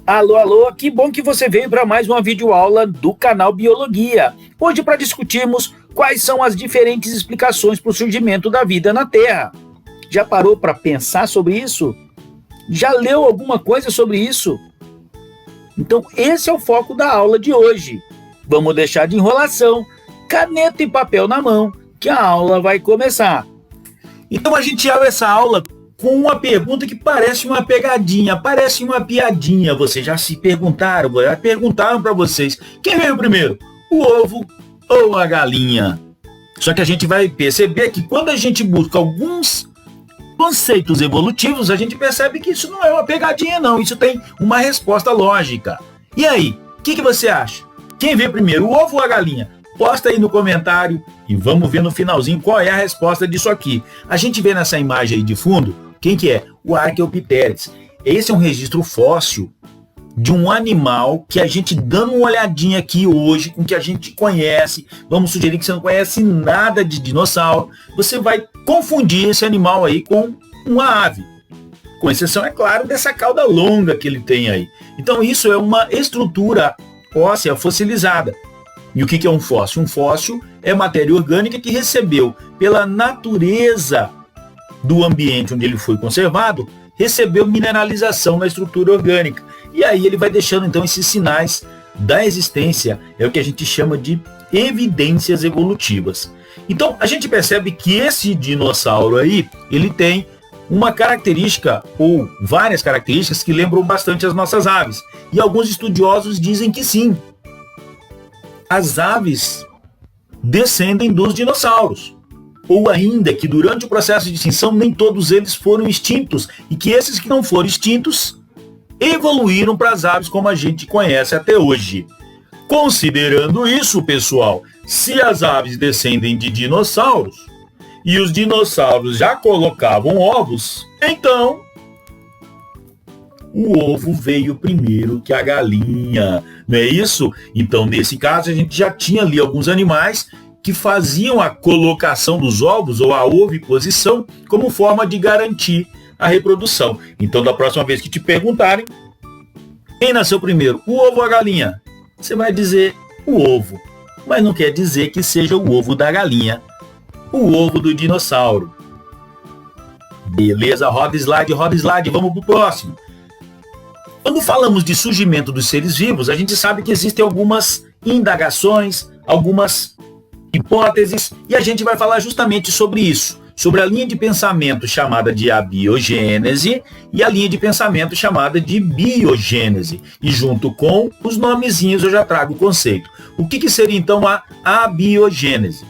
Alô, alô, que bom que você veio para mais uma videoaula do canal Biologia. Hoje para discutirmos quais são as diferentes explicações para o surgimento da vida na Terra. Já parou para pensar sobre isso? Já leu alguma coisa sobre isso? Então esse é o foco da aula de hoje. Vamos deixar de enrolação, caneta e papel na mão, que a aula vai começar. Então a gente abre essa aula com uma pergunta que parece uma pegadinha, parece uma piadinha. Vocês já se perguntaram, já perguntaram para vocês, quem veio primeiro, o ovo ou a galinha? Só que a gente vai perceber que quando a gente busca alguns conceitos evolutivos, a gente percebe que isso não é uma pegadinha não, isso tem uma resposta lógica. E aí, o que você acha? Quem veio primeiro, o ovo ou a galinha? Posta aí no comentário e vamos ver no finalzinho qual é a resposta disso aqui. A gente vê nessa imagem aí de fundo, quem que é? O Archaeopteryx. Esse é um registro fóssil de um animal que a gente dando uma olhadinha aqui hoje, com que a gente conhece, vamos sugerir que você não conhece nada de dinossauro, você vai confundir esse animal aí com uma ave. Com exceção, é claro, dessa cauda longa que ele tem aí. Então isso é uma estrutura óssea fossilizada. E o que é um fóssil? Um fóssil é matéria orgânica que recebeu, pela natureza do ambiente onde ele foi conservado, recebeu mineralização na estrutura orgânica. E aí ele vai deixando então esses sinais da existência, é o que a gente chama de evidências evolutivas. Então a gente percebe que esse dinossauro aí, ele tem uma característica ou várias características que lembram bastante as nossas aves. E alguns estudiosos dizem que sim, as aves descendem dos dinossauros. Ou ainda que durante o processo de extinção nem todos eles foram extintos e que esses que não foram extintos evoluíram para as aves como a gente conhece até hoje. Considerando isso, pessoal, se as aves descendem de dinossauros e os dinossauros já colocavam ovos, então o ovo veio primeiro que a galinha, não é isso? Então, nesse caso, a gente já tinha ali alguns animais que faziam a colocação dos ovos ou a oviposição como forma de garantir a reprodução. Então, da próxima vez que te perguntarem, quem nasceu primeiro, o ovo ou a galinha? Você vai dizer o ovo, mas não quer dizer que seja o ovo da galinha, o ovo do dinossauro. Beleza, roda slide, vamos pro próximo. Quando falamos de surgimento dos seres vivos, a gente sabe que existem algumas indagações, algumas hipóteses, e a gente vai falar justamente sobre isso, sobre a linha de pensamento chamada de abiogênese e a linha de pensamento chamada de biogênese. E junto com os nomezinhos eu já trago o conceito. O que seria então a abiogênese?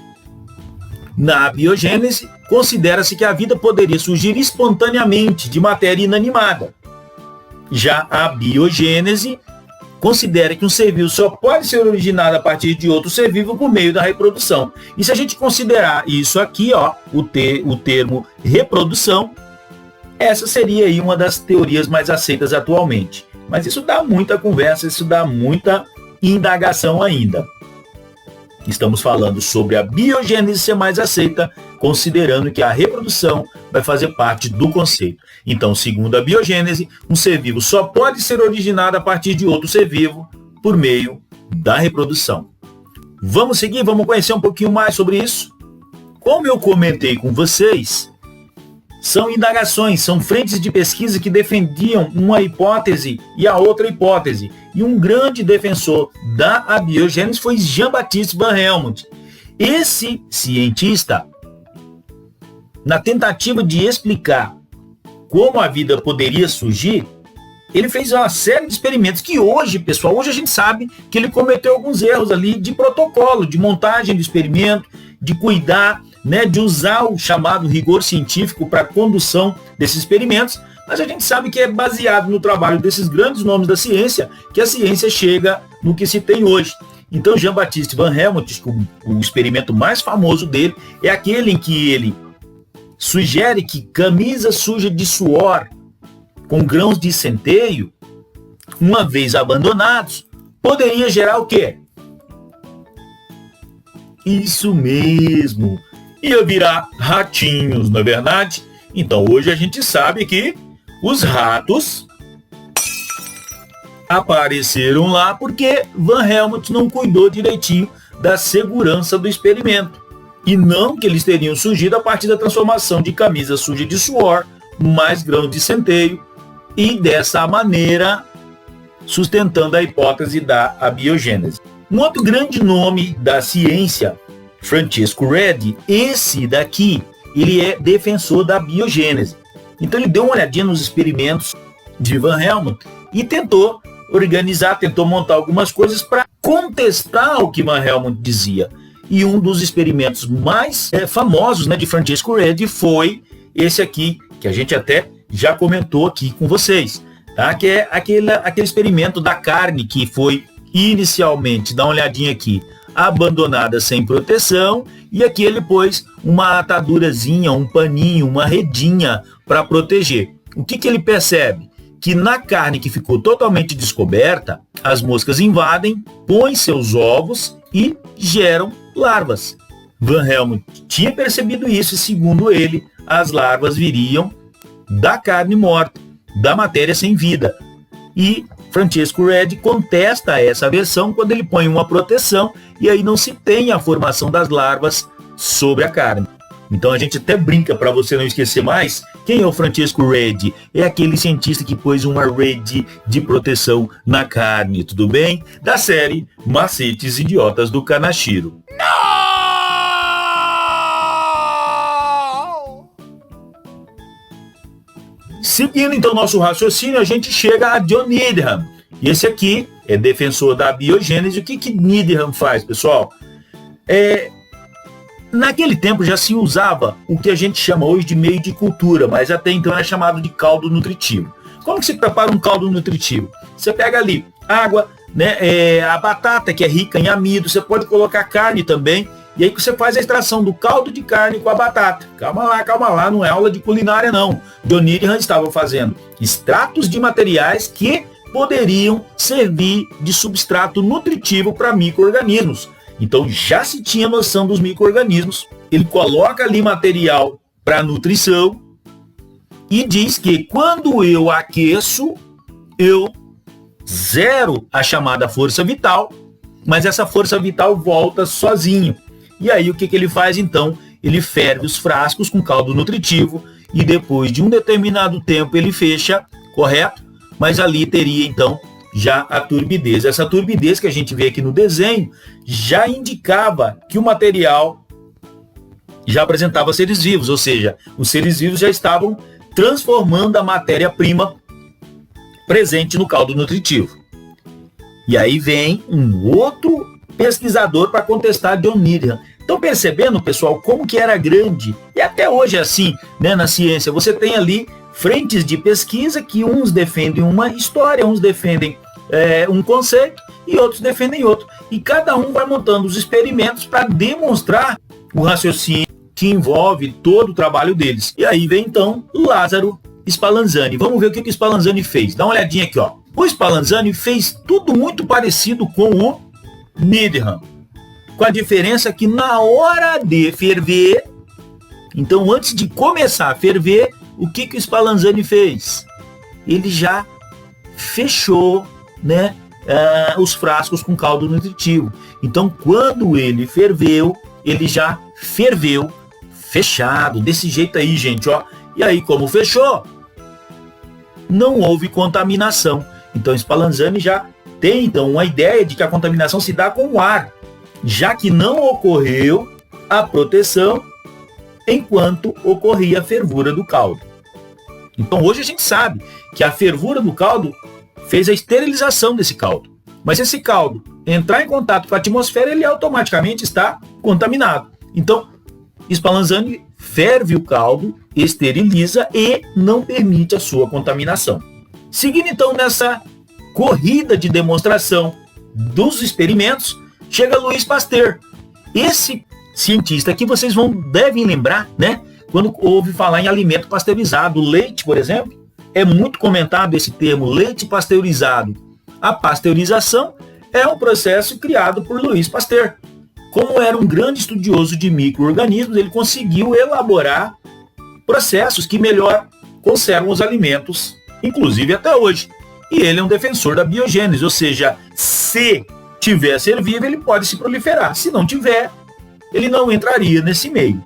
Na abiogênese, considera-se que a vida poderia surgir espontaneamente de matéria inanimada. Já a biogênese considera que um ser vivo só pode ser originado a partir de outro ser vivo por meio da reprodução. E se a gente considerar isso aqui, ó, o termo reprodução, essa seria aí uma das teorias mais aceitas atualmente. Mas isso dá muita conversa, isso dá muita indagação ainda. Estamos falando sobre a biogênese ser mais aceita, considerando que a reprodução vai fazer parte do conceito. Então, segundo a biogênese, um ser vivo só pode ser originado a partir de outro ser vivo por meio da reprodução. Vamos seguir? Vamos conhecer um pouquinho mais sobre isso? Como eu comentei com vocês, são indagações, são frentes de pesquisa que defendiam uma hipótese e a outra hipótese. E um grande defensor da abiogênese foi Jean-Baptiste Van Helmont. Esse cientista, na tentativa de explicar como a vida poderia surgir, ele fez uma série de experimentos que hoje, pessoal, hoje a gente sabe que ele cometeu alguns erros ali de protocolo, de montagem do experimento, de cuidar, né, de usar o chamado rigor científico para a condução desses experimentos, mas a gente sabe que é baseado no trabalho desses grandes nomes da ciência que a ciência chega no que se tem hoje. Então, Jean-Baptiste Van Helmont, o experimento mais famoso dele, é aquele em que ele sugere que camisa suja de suor com grãos de centeio, uma vez abandonados, poderia gerar o quê? Isso mesmo, ia virar ratinhos, não é verdade? Então hoje a gente sabe que os ratos apareceram lá porque Van Helmont não cuidou direitinho da segurança do experimento. E não que eles teriam surgido a partir da transformação de camisa suja de suor, mais grãos de centeio, e dessa maneira sustentando a hipótese da abiogênese. Um outro grande nome da ciência, Francisco Redi, esse daqui, ele é defensor da biogênese. Então ele deu uma olhadinha nos experimentos de Van Helmont e tentou organizar, tentou montar algumas coisas para contestar o que Van Helmont dizia. E um dos experimentos mais famosos, né, de Francisco Redi foi esse aqui, que a gente até já comentou aqui com vocês, tá? Que é aquele experimento da carne que foi inicialmente, dá uma olhadinha aqui, abandonada sem proteção, e aqui ele pôs uma atadurazinha, um paninho, uma redinha para proteger. O que ele percebe? Que na carne que ficou totalmente descoberta, as moscas invadem, põem seus ovos e geram larvas. Van Helmont tinha percebido isso e, segundo ele, as larvas viriam da carne morta, da matéria sem vida. E Francisco Redi contesta essa versão quando ele põe uma proteção e aí não se tem a formação das larvas sobre a carne. Então a gente até brinca, para você não esquecer mais, quem é o Francisco Redi? É aquele cientista que pôs uma rede de proteção na carne, tudo bem? Da série Macetes Idiotas do Kanashiro. Seguindo então nosso raciocínio, a gente chega a John Needham. E esse aqui é defensor da biogênese. O que Needham faz, pessoal? Naquele tempo já se usava o que a gente chama hoje de meio de cultura, mas até então era chamado de caldo nutritivo. Como que se prepara um caldo nutritivo? Você pega ali água, né, a batata, que é rica em amido, você pode colocar carne também, e aí você faz a extração do caldo de carne com a batata. Calma lá, não é aula de culinária não. John Needham estava fazendo extratos de materiais que poderiam servir de substrato nutritivo para micro-organismos. Então já se tinha noção dos micro-organismos. Ele coloca ali material para nutrição e diz que quando eu aqueço, eu zero a chamada força vital, mas essa força vital volta sozinho. E aí o que ele faz então? Ele ferve os frascos com caldo nutritivo e depois de um determinado tempo ele fecha, correto? Mas ali teria então já a turbidez. Essa turbidez que a gente vê aqui no desenho já indicava que o material já apresentava seres vivos, ou seja, os seres vivos já estavam transformando a matéria-prima presente no caldo nutritivo. E aí vem um outro pesquisador para contestar John Needham. Estão percebendo, pessoal, como que era grande? E até hoje é assim, né, na ciência. Você tem ali frentes de pesquisa que uns defendem uma história, uns defendem um conceito e outros defendem outro. E cada um vai montando os experimentos para demonstrar o raciocínio que envolve todo o trabalho deles. E aí vem então Lázaro Spallanzani. Vamos ver o que o Spallanzani fez. Dá uma olhadinha aqui, ó. O Spallanzani fez tudo muito parecido com o Needham, com a diferença que na hora de ferver, então antes de começar a ferver, o que o Spallanzani fez? Ele já fechou, né, os frascos com caldo nutritivo. Então quando ele ferveu, ele já ferveu fechado, desse jeito aí, gente, ó. E aí, como fechou, não houve contaminação. Então Spallanzani já tem então uma ideia de que a contaminação se dá com o ar, já que não ocorreu a proteção enquanto ocorria a fervura do caldo. Então hoje a gente sabe que a fervura do caldo fez a esterilização desse caldo. Mas se esse caldo entrar em contato com a atmosfera, ele automaticamente está contaminado. Então Spallanzani ferve o caldo, esteriliza e não permite a sua contaminação. Seguindo então nessa corrida de demonstração dos experimentos, chega Louis Pasteur. Esse cientista aqui vocês devem lembrar, né? Quando ouve falar em alimento pasteurizado, leite, por exemplo, é muito comentado esse termo, leite pasteurizado. A pasteurização é um processo criado por Louis Pasteur. Como era um grande estudioso de micro-organismos, ele conseguiu elaborar processos que melhor conservam os alimentos, inclusive até hoje. E ele é um defensor da biogênese, ou seja, se tiver ser vivo, ele pode se proliferar. Se não tiver, ele não entraria nesse meio.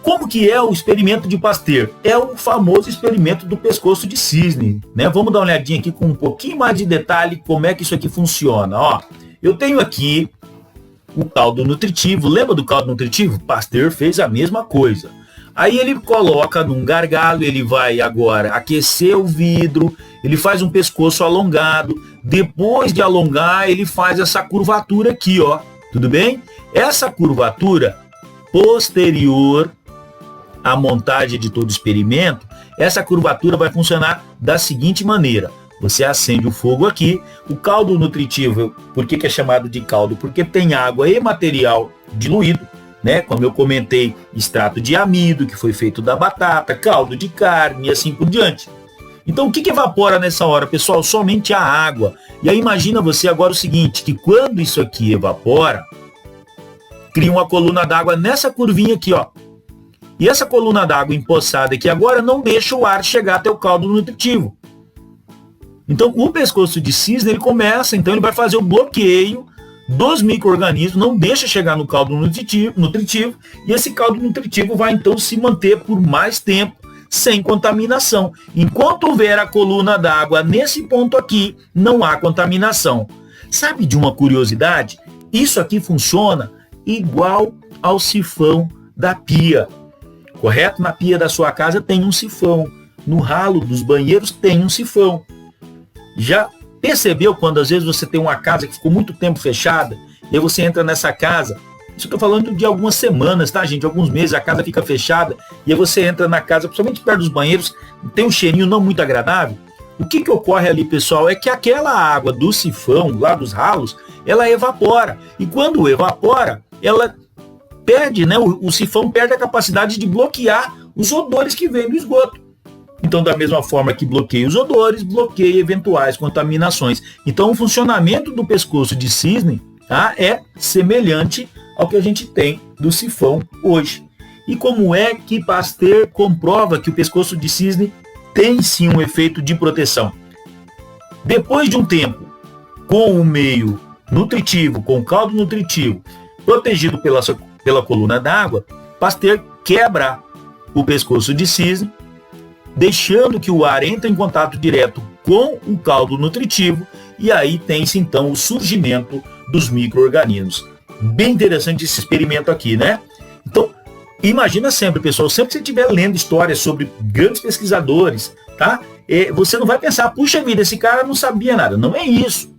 Como que é o experimento de Pasteur? É o famoso experimento do pescoço de cisne, né? Vamos dar uma olhadinha aqui com um pouquinho mais de detalhe como é que isso aqui funciona. Ó, eu tenho aqui o caldo nutritivo. Lembra do caldo nutritivo? Pasteur fez a mesma coisa. Aí ele coloca num gargalo, ele vai agora aquecer o vidro, ele faz um pescoço alongado. Depois de alongar, ele faz essa curvatura aqui, ó. Tudo bem? Essa curvatura posterior à montagem de todo o experimento, essa curvatura vai funcionar da seguinte maneira. Você acende o fogo aqui, o caldo nutritivo, por que é chamado de caldo? Porque tem água e material diluído, né? Como eu comentei, extrato de amido, que foi feito da batata, caldo de carne e assim por diante. Então o que evapora nessa hora, pessoal? Somente a água. E aí imagina você agora o seguinte, que quando isso aqui evapora, cria uma coluna d'água nessa curvinha aqui, ó. E essa coluna d'água empoçada aqui agora não deixa o ar chegar até o caldo nutritivo. Então o pescoço de cisne, ele começa, então ele vai fazer o bloqueio dos micro-organismos, não deixa chegar no caldo nutritivo, e esse caldo nutritivo vai então se manter por mais tempo, sem contaminação. Enquanto houver a coluna d'água nesse ponto aqui, não há contaminação. Sabe de uma curiosidade? Isso aqui funciona igual ao sifão da pia. Correto? Na pia da sua casa tem um sifão. No ralo dos banheiros tem um sifão. Já percebeu quando às vezes você tem uma casa que ficou muito tempo fechada, e aí você entra nessa casa, isso eu estou falando de algumas semanas, tá, gente? Alguns meses, a casa fica fechada, e aí você entra na casa, principalmente perto dos banheiros, tem um cheirinho não muito agradável. O que ocorre ali, pessoal, é que aquela água do sifão, lá dos ralos, ela evapora. E quando evapora, ela perde, né? O sifão perde a capacidade de bloquear os odores que vêm do esgoto. Então, da mesma forma que bloqueia os odores, bloqueia eventuais contaminações. Então, o funcionamento do pescoço de cisne, tá, é semelhante ao que a gente tem do sifão hoje. E como é que Pasteur comprova que o pescoço de cisne tem sim um efeito de proteção? Depois de um tempo, com o meio nutritivo, com o caldo nutritivo, protegido pela coluna d'água, Pasteur quebra o pescoço de cisne, deixando que o ar entre em contato direto com o caldo nutritivo, e aí tem-se então o surgimento dos micro-organismos. Bem interessante esse experimento aqui, né? Então, imagina sempre, pessoal, sempre que você estiver lendo histórias sobre grandes pesquisadores, tá? Você não vai pensar, puxa vida, esse cara não sabia nada. Não é isso.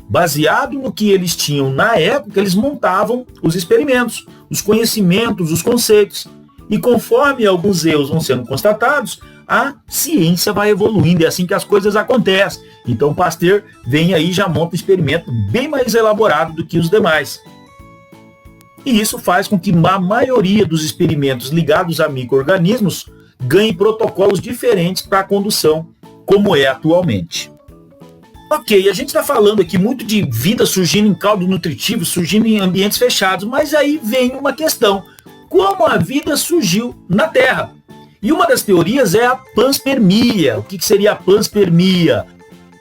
Baseado no que eles tinham na época, eles montavam os experimentos, os conhecimentos, os conceitos. E conforme alguns erros vão sendo constatados, a ciência vai evoluindo. É assim que as coisas acontecem. Então Pasteur vem aí e já monta um experimento bem mais elaborado do que os demais. E isso faz com que a maioria dos experimentos ligados a micro-organismos ganhe protocolos diferentes para a condução, como é atualmente. Ok, a gente está falando aqui muito de vida surgindo em caldo nutritivo, surgindo em ambientes fechados, mas aí vem uma questão. Como a vida surgiu na Terra? E uma das teorias é a panspermia. O que seria a panspermia?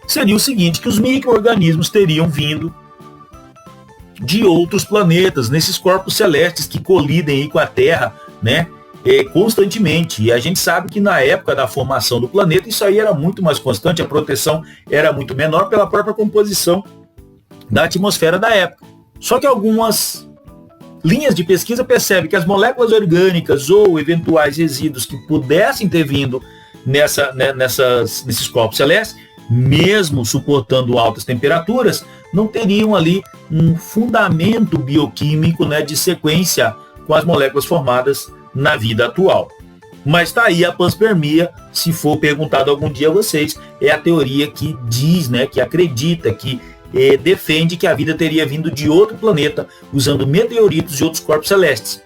Seria o seguinte, que os micro-organismos teriam vindo de outros planetas, nesses corpos celestes que colidem aí com a Terra, né, constantemente. E a gente sabe que na época da formação do planeta, isso aí era muito mais constante, a proteção era muito menor pela própria composição da atmosfera da época. Só que algumas linhas de pesquisa percebem que as moléculas orgânicas ou eventuais resíduos que pudessem ter vindo nesses corpos celestes, mesmo suportando altas temperaturas, não teriam ali um fundamento bioquímico, né, de sequência com as moléculas formadas na vida atual. Mas está aí a panspermia, se for perguntado algum dia a vocês, é a teoria que diz, né, que acredita, que defende que a vida teria vindo de outro planeta, usando meteoritos e outros corpos celestes.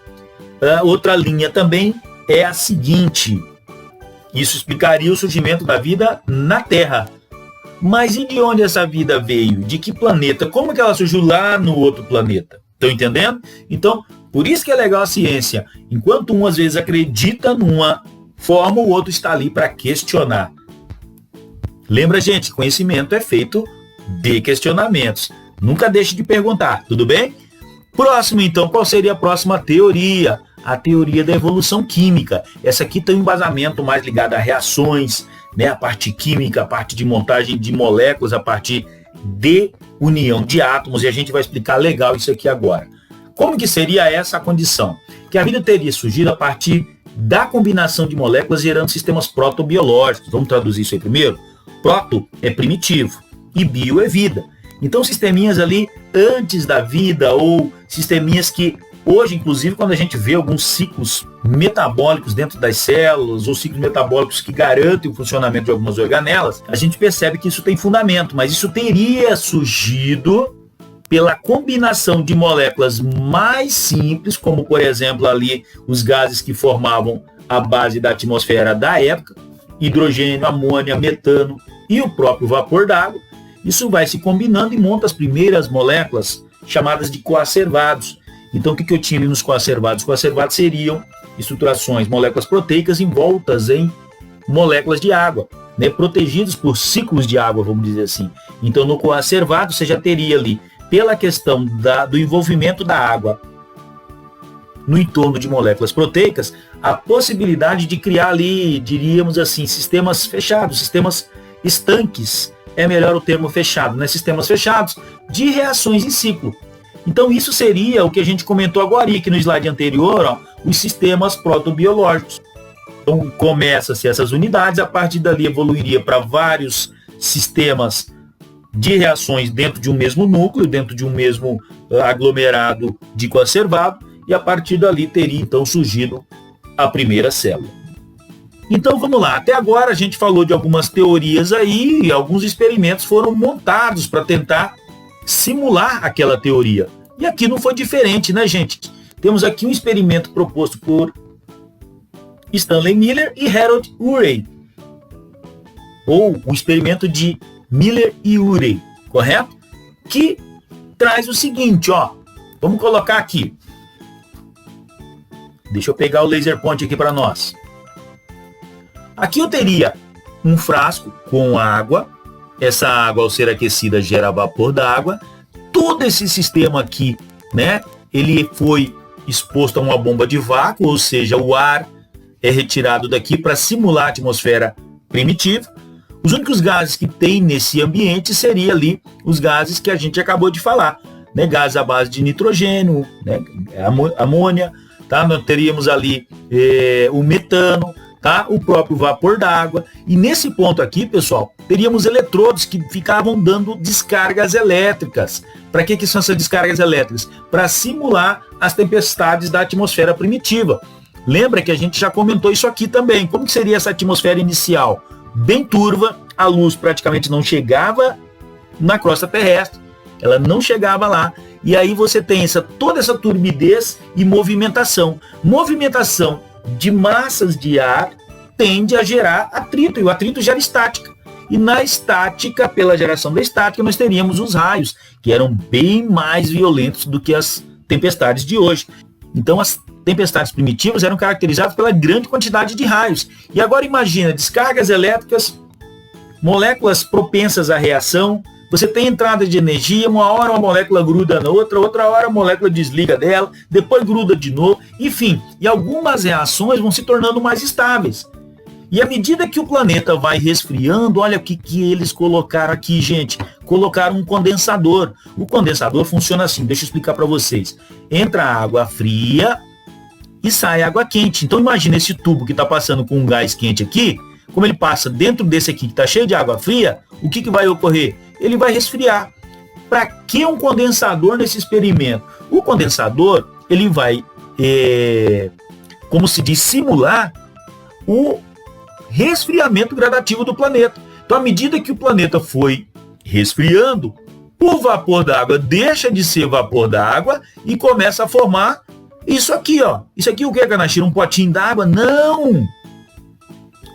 Outra linha também é a seguinte: isso explicaria o surgimento da vida na Terra. Mas e de onde essa vida veio? De que planeta? Como que ela surgiu lá no outro planeta? Estão entendendo? Então, por isso que é legal a ciência. Enquanto um às vezes acredita numa forma, o outro está ali para questionar. Lembra, gente, conhecimento é feito de questionamentos. Nunca deixe de perguntar, tudo bem? Próximo, então, qual seria a próxima teoria? A teoria da evolução química. Essa aqui tem um embasamento mais ligado a reações, né? A parte química, a parte de montagem de moléculas, a partir de união de átomos, e a gente vai explicar legal isso aqui agora. Como que seria essa condição? Que a vida teria surgido a partir da combinação de moléculas gerando sistemas protobiológicos. Vamos traduzir isso aí primeiro? Proto é primitivo e bio é vida. Então, sisteminhas ali antes da vida, ou sisteminhas que hoje, inclusive, quando a gente vê alguns ciclos metabólicos dentro das células, ou ciclos metabólicos que garantem o funcionamento de algumas organelas, a gente percebe que isso tem fundamento, mas isso teria surgido pela combinação de moléculas mais simples, como, por exemplo, ali os gases que formavam a base da atmosfera da época, hidrogênio, amônia, metano e o próprio vapor d'água. Isso vai se combinando e monta as primeiras moléculas chamadas de coacervados. Então, o que eu tinha ali nos coacervados? Os coacervados seriam estruturações, moléculas proteicas envoltas em moléculas de água, né, protegidos por ciclos de água, vamos dizer assim. Então, no coacervado, você já teria ali, pela questão do envolvimento da água no entorno de moléculas proteicas, a possibilidade de criar ali, diríamos assim, sistemas fechados, sistemas estanques, é melhor o termo fechado, né? Sistemas fechados de reações em ciclo. Então isso seria o que a gente comentou agora aqui no slide anterior, ó, os sistemas protobiológicos. Então começa-se essas unidades, a partir dali evoluiria para vários sistemas de reações dentro de um mesmo núcleo, dentro de um mesmo aglomerado de coacervado, e a partir dali teria então surgido a primeira célula. Então vamos lá, até agora a gente falou de algumas teorias aí, e alguns experimentos foram montados para tentar simular aquela teoria. E aqui não foi diferente, né, gente? Temos aqui um experimento proposto por Stanley Miller e Harold Urey, ou o experimento de Miller e Urey, correto? Que traz o seguinte, ó, vamos colocar aqui. Deixa eu pegar o laser point aqui para nós. Aqui eu teria um frasco com água. Essa água, ao ser aquecida, gera vapor d'água. Todo esse sistema aqui, né, ele foi exposto a uma bomba de vácuo, ou seja, o ar é retirado daqui para simular a atmosfera primitiva. Os únicos gases que tem nesse ambiente seriam ali os gases que a gente acabou de falar, né, gases à base de nitrogênio, né, amônia, tá? Nós teríamos ali o metano, tá? O próprio vapor d'água. E nesse ponto aqui, pessoal, teríamos eletrodos que ficavam dando descargas elétricas. Para que são essas descargas elétricas? Para simular as tempestades da atmosfera primitiva. Lembra que a gente já comentou isso aqui também. Como que seria essa atmosfera inicial? Bem turva, a luz praticamente não chegava na crosta terrestre, ela não chegava lá, e aí você tem toda essa turbidez e movimentação. Movimentação de massas de ar tende a gerar atrito, e o atrito gera estática. E na estática, pela geração da estática, nós teríamos os raios, que eram bem mais violentos do que as tempestades de hoje. Então as tempestades primitivas eram caracterizadas pela grande quantidade de raios. E agora imagina, descargas elétricas, moléculas propensas à reação, você tem entrada de energia, uma hora uma molécula gruda na outra, outra hora a molécula desliga dela, depois gruda de novo, enfim, e algumas reações vão se tornando mais estáveis. E à medida que o planeta vai resfriando, olha o que eles colocaram aqui, gente. Colocaram um condensador. O condensador funciona assim, deixa eu explicar para vocês. Entra água fria e sai água quente. Então imagina esse tubo que está passando com um gás quente aqui, como ele passa dentro desse aqui que está cheio de água fria, o que vai ocorrer? Ele vai resfriar. Para que um condensador nesse experimento? O condensador, ele vai, como se diz, simular o resfriamento gradativo do planeta. Então, à medida que o planeta foi resfriando, o vapor d'água deixa de ser vapor d'água e começa a formar isso aqui, ó. Isso aqui o que é, Kanashiro? Um potinho d'água? Não!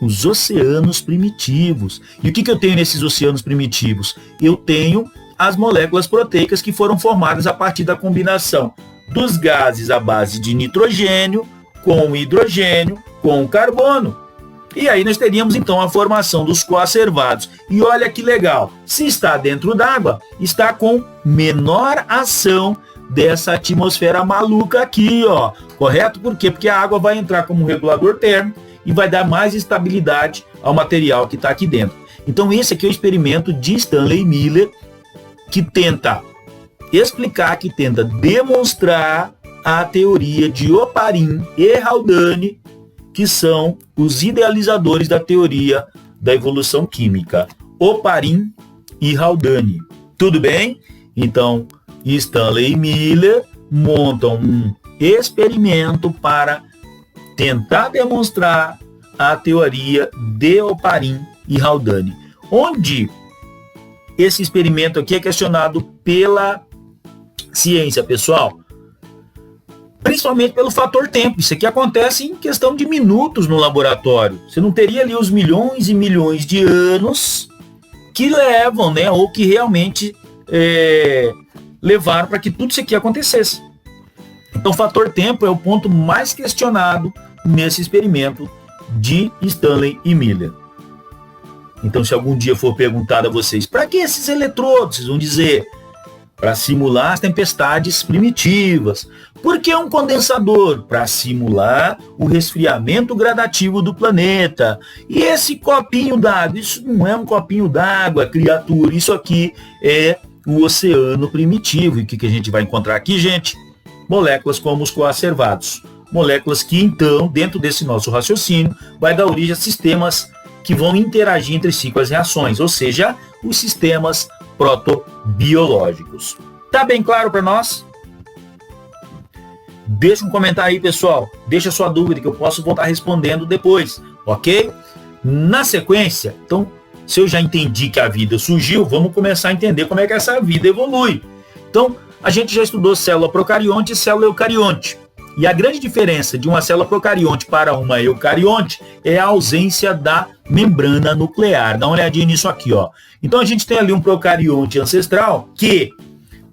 Os oceanos primitivos. E o que eu tenho nesses oceanos primitivos? Eu tenho as moléculas proteicas que foram formadas a partir da combinação dos gases à base de nitrogênio com hidrogênio com carbono. E aí nós teríamos então a formação dos coacervados. E olha que legal, se está dentro d'água, está com menor ação dessa atmosfera maluca aqui, ó. Correto? Por quê? Porque a água vai entrar como regulador térmico e vai dar mais estabilidade ao material que está aqui dentro. Então esse aqui é o experimento de Stanley Miller, que tenta explicar, que tenta demonstrar a teoria de Oparin e Haldane, que são os idealizadores da teoria da evolução química. Oparin e Haldane. Tudo bem? Então, Stanley e Miller montam um experimento para tentar demonstrar a teoria de Oparin e Haldane, onde esse experimento aqui é questionado pela ciência, pessoal, principalmente pelo fator tempo. Isso aqui acontece em questão de minutos no laboratório. Você não teria ali os milhões e milhões de anos que levam, né, ou que realmente levaram para que tudo isso aqui acontecesse. Então, o fator tempo é o ponto mais questionado nesse experimento de Stanley e Miller. Então, se algum dia for perguntado a vocês, para que esses eletrodos? Vocês vão dizer, para simular as tempestades primitivas. Por que um condensador? Para simular o resfriamento gradativo do planeta. E esse copinho d'água? Isso não é um copinho d'água, criatura. Isso aqui é o oceano primitivo. E o que a gente vai encontrar aqui, gente? Moléculas como os coacervados. Moléculas que, então, dentro desse nosso raciocínio, vai dar origem a sistemas que vão interagir entre si com as reações, ou seja, os sistemas protobiológicos. Tá bem claro para nós? Deixa um comentário aí, pessoal. Deixa sua dúvida que eu posso voltar respondendo depois, ok? Na sequência, então, se eu já entendi que a vida surgiu, vamos começar a entender como é que essa vida evolui. Então, a gente já estudou célula procarionte e célula eucarionte. E a grande diferença de uma célula procarionte para uma eucarionte é a ausência da membrana nuclear. Dá uma olhadinha nisso aqui, ó. Então a gente tem ali um procarionte ancestral que,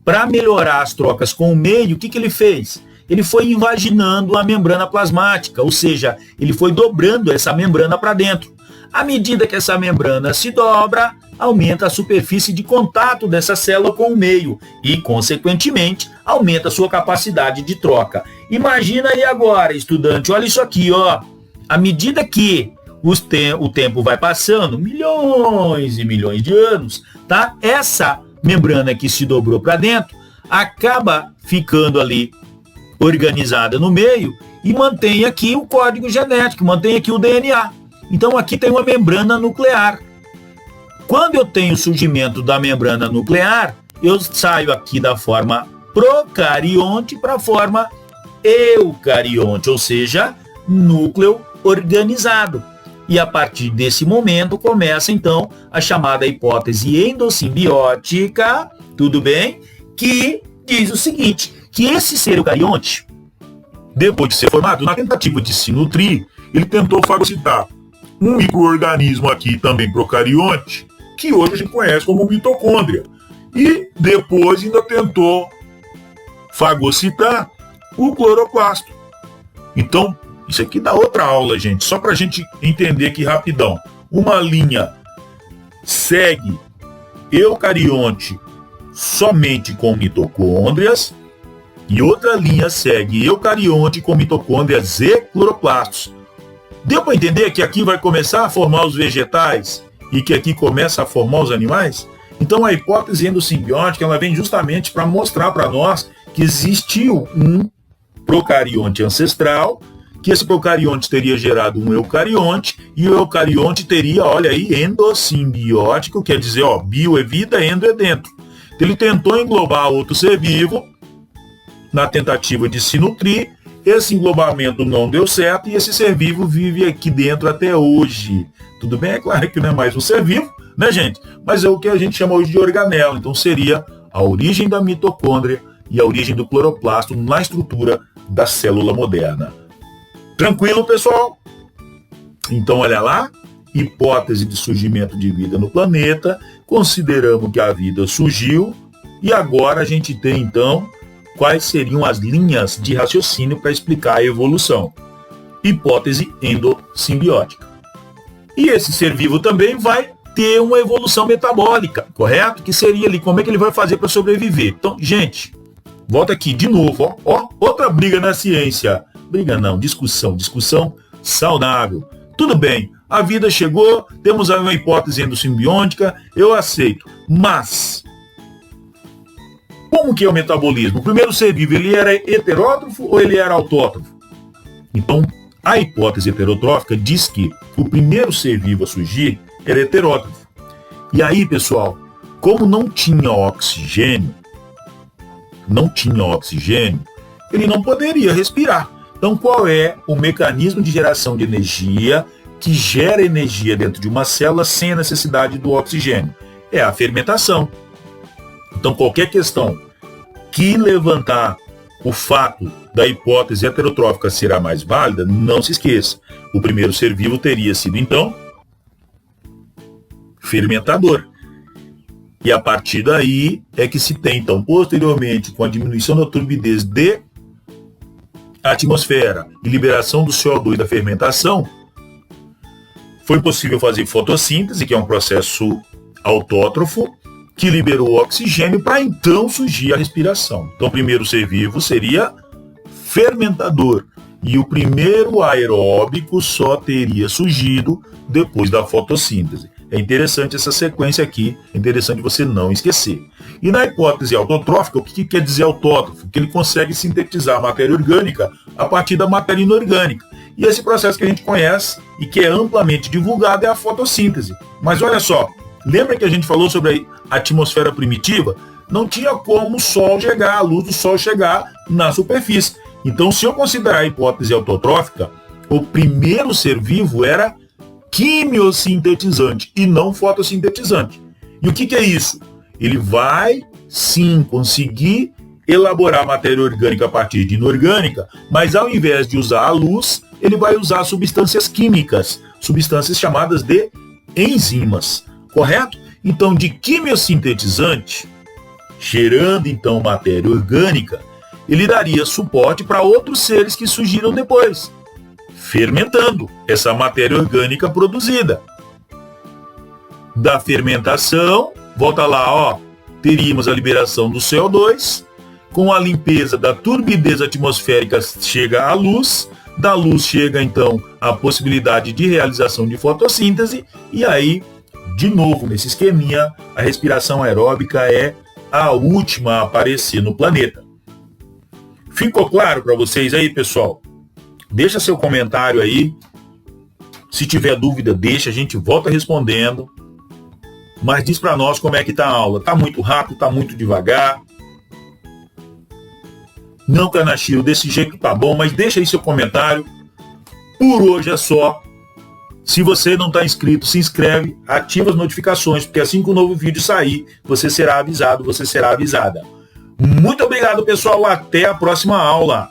para melhorar as trocas com o meio, o que ele fez? Ele foi invaginando a membrana plasmática, ou seja, ele foi dobrando essa membrana para dentro. À medida que essa membrana se dobra, aumenta a superfície de contato dessa célula com o meio e, consequentemente, aumenta a sua capacidade de troca. Imagina aí agora, estudante, olha isso aqui, ó. À medida que o tempo vai passando, milhões e milhões de anos, tá? Essa membrana que se dobrou para dentro acaba ficando ali organizada no meio e mantém aqui o código genético, mantém aqui o DNA. Então aqui tem uma membrana nuclear. Quando eu tenho o surgimento da membrana nuclear, eu saio aqui da forma procarionte para a forma eucarionte, ou seja, núcleo organizado. E a partir desse momento começa então a chamada hipótese endossimbiótica, tudo bem? Que diz o seguinte, que esse ser eucarionte, depois de ser formado, na tentativa de se nutrir, ele tentou fagocitar um micro-organismo aqui também procarionte, que hoje a gente conhece como mitocôndria. E depois ainda tentou fagocitar o cloroplasto. Então, isso aqui dá outra aula, gente, só para a gente entender aqui rapidão. Uma linha segue eucarionte somente com mitocôndrias e outra linha segue eucarionte com mitocôndrias e cloroplastos. Deu para entender que aqui vai começar a formar os vegetais e que aqui começa a formar os animais? Então a hipótese endossimbiótica ela vem justamente para mostrar para nós que existiu um procarionte ancestral, que esse procarionte teria gerado um eucarionte, e o eucarionte teria, olha aí, endossimbiótico, quer dizer, ó, bio é vida, endo é dentro. Então, ele tentou englobar outro ser vivo na tentativa de se nutrir. Esse englobamento não deu certo e esse ser vivo vive aqui dentro até hoje. Tudo bem? É claro que não é mais um ser vivo, né, gente? Mas é o que a gente chama hoje de organelo. Então seria a origem da mitocôndria e a origem do cloroplasto na estrutura da célula moderna. Tranquilo, pessoal? Então, olha lá. Hipótese de surgimento de vida no planeta. Consideramos que a vida surgiu. E agora a gente tem, então, quais seriam as linhas de raciocínio para explicar a evolução. Hipótese endossimbiótica. E esse ser vivo também vai ter uma evolução metabólica, correto? Que seria ali, como é que ele vai fazer para sobreviver? Então, gente, volta aqui de novo, ó, outra briga na ciência. Briga não, discussão saudável. Tudo bem, a vida chegou, temos aí uma hipótese endossimbiótica, eu aceito. Mas, como que é o metabolismo? O primeiro ser vivo, ele era heterótrofo ou ele era autótrofo? Então, a hipótese heterotrófica diz que o primeiro ser vivo a surgir era heterótrofo. E aí, pessoal, como não tinha oxigênio, ele não poderia respirar. Então, qual é o mecanismo de geração de energia que gera energia dentro de uma célula sem a necessidade do oxigênio? É a fermentação. Então, qualquer questão que levantar o fato da hipótese heterotrófica ser a mais válida, não se esqueça. O primeiro ser vivo teria sido, então, fermentador. E a partir daí é que se tem, então, posteriormente, com a diminuição da turbidez de atmosfera e liberação do CO2 da fermentação, foi possível fazer fotossíntese, que é um processo autótrofo, que liberou o oxigênio para então surgir a respiração. Então, o primeiro ser vivo seria fermentador. E o primeiro aeróbico só teria surgido depois da fotossíntese. É interessante essa sequência aqui, é interessante você não esquecer. E na hipótese autotrófica, o que quer dizer autótrofo? Que ele consegue sintetizar a matéria orgânica a partir da matéria inorgânica. E esse processo que a gente conhece e que é amplamente divulgado é a fotossíntese. Mas olha só, lembra que a gente falou sobre a atmosfera primitiva? Não tinha como o sol chegar, a luz do sol chegar na superfície. Então, se eu considerar a hipótese autotrófica, o primeiro ser vivo era quimiosintetizante e não fotossintetizante. E o que é isso? Ele vai, sim, conseguir elaborar matéria orgânica a partir de inorgânica, mas ao invés de usar a luz, ele vai usar substâncias químicas, substâncias chamadas de enzimas, correto? Então, de quimiosintetizante, gerando então matéria orgânica, ele daria suporte para outros seres que surgiram depois, fermentando essa matéria orgânica produzida. Da fermentação, volta lá, ó, teríamos a liberação do CO2, com a limpeza da turbidez atmosférica chega a luz, da luz chega então a possibilidade de realização de fotossíntese, e aí, de novo, nesse esqueminha, a respiração aeróbica é a última a aparecer no planeta. Ficou claro para vocês aí, pessoal? Deixa seu comentário aí. Se tiver dúvida, deixa, a gente volta respondendo. Mas diz para nós como é que tá a aula. Tá muito rápido, tá muito devagar? Não, Kanashiro, desse jeito tá bom, mas deixa aí seu comentário. Por hoje é só. Se você não está inscrito, se inscreve, ativa as notificações, porque assim que o novo vídeo sair, você será avisado, você será avisada. Muito obrigado, pessoal. Até a próxima aula.